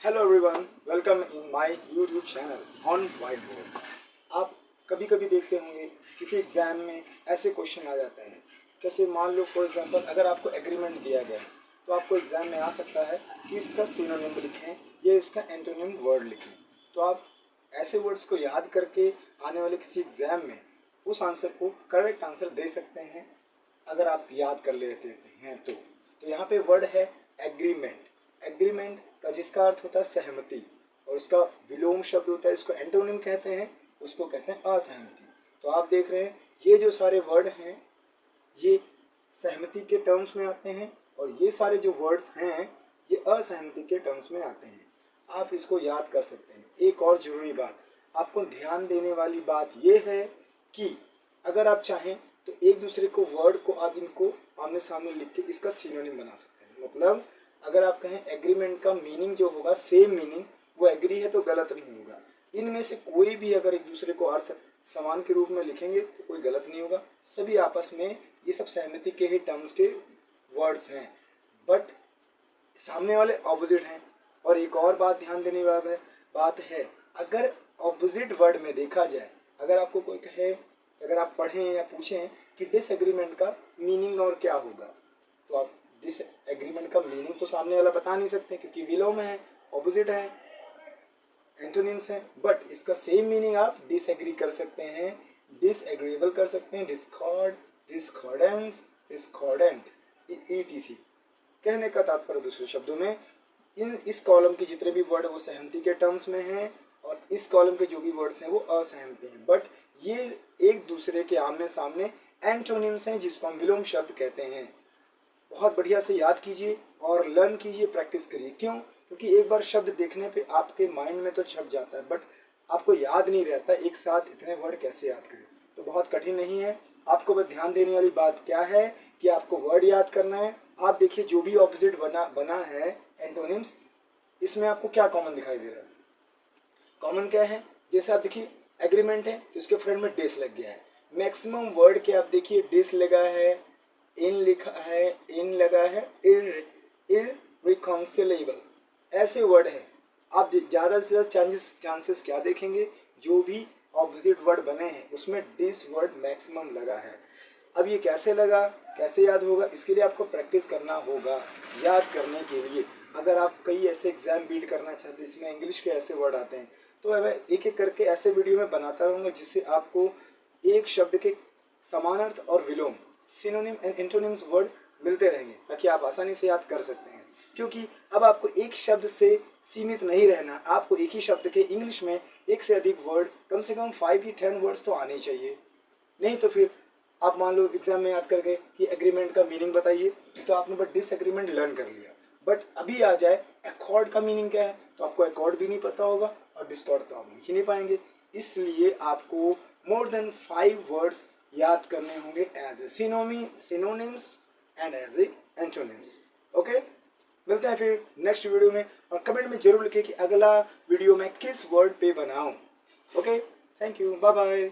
Hello everyone, welcome in my YouTube channel on white board. आप कभी कभी देखते होंगे किसी एग्ज़ाम में ऐसे क्वेश्चन आ जाता है। कैसे मान लो फॉर एग्जांपल अगर आपको एग्रीमेंट दिया गया है तो आपको एग्ज़ाम में आ सकता है कि इसका सिनोनिम लिखें या इसका एंटोनिम वर्ड लिखें। तो आप ऐसे वर्ड्स को याद करके आने वाले किसी एग्ज़ाम में उस आंसर को करेक्ट आंसर दे सकते हैं अगर आप याद कर लेते हैं तो यहाँ पे वर्ड है एग्रीमेंट। एग्रीमेंट का जिसका अर्थ होता है सहमति और उसका विलोम शब्द होता है, इसको एंटोनिम कहते हैं, उसको कहते हैं असहमति। तो आप देख रहे हैं ये जो सारे वर्ड हैं ये सहमति के टर्म्स में आते हैं और ये सारे जो वर्ड्स हैं ये असहमति के टर्म्स में आते हैं। आप इसको याद कर सकते हैं। एक और ज़रूरी बात आपको ध्यान देने वाली बात ये है कि अगर आप चाहें तो एक दूसरे को वर्ड को आप इनको आमने सामने लिख के इसका सिनोनिम बना सकते हैं। मतलब अगर आप कहें एग्रीमेंट का मीनिंग जो होगा सेम मीनिंग, वो एग्री है तो गलत नहीं होगा। इनमें से कोई भी अगर एक दूसरे को अर्थ समान के रूप में लिखेंगे तो कोई गलत नहीं होगा। सभी आपस में ये सब सहमति के ही टर्म्स के वर्ड्स हैं, बट सामने वाले ऑपोजिट हैं। और एक और बात ध्यान देने वाली बात है, अगर ऑपोजिट वर्ड में देखा जाए, अगर आपको कोई कहे, अगर आप पढ़ें या पूछें कि डिसएग्रीमेंट का मीनिंग और क्या होगा, तो आप डिसएग्रीमेंट का मीनिंग तो सामने वाला बता नहीं सकते क्योंकि विलोम है, ऑपोजिट है, एंटोनिम्स हैं। बट इसका सेम मीनिंग आप डिसएग्री कर सकते हैं, डिसएग्रीएबल कर सकते हैं, डिस्कॉर्ड, डिस्कॉर्डेंस, डिस्कॉर्डेंट, ईटीसी। कहने का तात्पर्य दूसरे शब्दों में इस कॉलम के जितने भी वर्ड वो सहमति के टर्म्स में हैं और इस कॉलम के जो भी वर्ड्स हैं वो असहमति हैं, बट ये एक दूसरे के आमने सामने एंटोनिम्स हैं जिसको हम विलोम शब्द कहते हैं। बहुत बढ़िया से याद कीजिए और लर्न कीजिए, प्रैक्टिस करिए। क्यों? क्योंकि एक बार शब्द देखने पे आपके माइंड में तो छप जाता है बट आपको याद नहीं रहता एक साथ इतने वर्ड कैसे याद करें। तो बहुत कठिन नहीं है। आपको बस ध्यान देने वाली बात क्या है कि आपको वर्ड याद करना है। आप देखिए जो भी ऑपोजिट बना है एंटोनिम्स, इसमें आपको क्या कॉमन दिखाई दे रहा है? कॉमन क्या है? जैसे आप देखिए एग्रीमेंट है तो इसके फ्रंट में डिस लग गया है। मैक्सिमम वर्ड के आप देखिए डिस लगा है, इन लिखा है, इन लगा है, इररिकॉन्सिलेबल, ऐसे वर्ड है। आप ज़्यादा से ज़्यादा चांसेस क्या देखेंगे? जो भी ऑपोजिट वर्ड बने हैं उसमें डिस वर्ड मैक्सिमम लगा है। अब ये कैसे लगा, कैसे याद होगा? इसके लिए आपको प्रैक्टिस करना होगा। याद करने के लिए अगर आप कई ऐसे एग्जाम बीट करना चाहते हैं इसमें इंग्लिश के ऐसे वर्ड आते हैं तो मैं एक एक करके ऐसे वीडियो में बनाता रहूँगा जिससे आपको एक शब्द के समानार्थ और विलोम, सिनोनिम एंड एंटोनिम्स वर्ड मिलते रहेंगे ताकि आप आसानी से याद कर सकते हैं। क्योंकि अब आपको एक शब्द से सीमित नहीं रहना, आपको एक ही शब्द के इंग्लिश में एक से अधिक वर्ड, कम से कम 5 की 10 वर्ड्स तो आने चाहिए। नहीं तो फिर आप मान लो एग्जाम में याद कर गए कि एग्रीमेंट का मीनिंग बताइए तो आपने बस डिसएग्रीमेंट लर्न कर लिया, बट अभी आ जाए एकॉर्ड का मीनिंग क्या है तो आपको एकॉर्ड भी नहीं पता होगा और डिस्कॉर्ड तो आप लिख ही नहीं पाएंगे। इसलिए आपको मोर देन 5 वर्ड्स याद करने होंगे as a synonyms and as a antonyms. Okay, मिलते हैं फिर नेक्स्ट वीडियो में और कमेंट में जरूर लिखिए कि अगला वीडियो मैं किस वर्ड पे बनाऊं। Okay, thank you, bye bye.